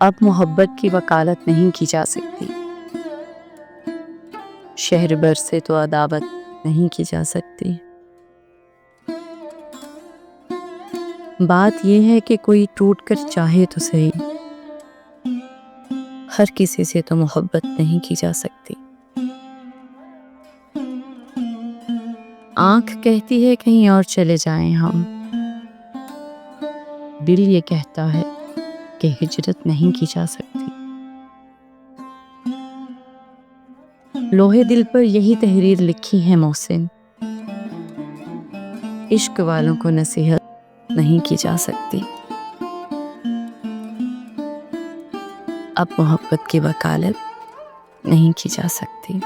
اب محبت کی وکالت نہیں کی جا سکتی، شہر بر سے تو عداوت نہیں کی جا سکتی۔ بات یہ ہے کہ کوئی ٹوٹ کر چاہے تو صحیح، ہر کسی سے تو محبت نہیں کی جا سکتی۔ آنکھ کہتی ہے کہیں اور چلے جائیں ہم، دل یہ کہتا ہے کہ ہجرت نہیں کی جا سکتی۔ لوہے دل پر یہی تحریر لکھی ہے محسن، عشق والوں کو نصیحت نہیں کی جا سکتی۔ اب محبت کی وکالت نہیں کی جا سکتی۔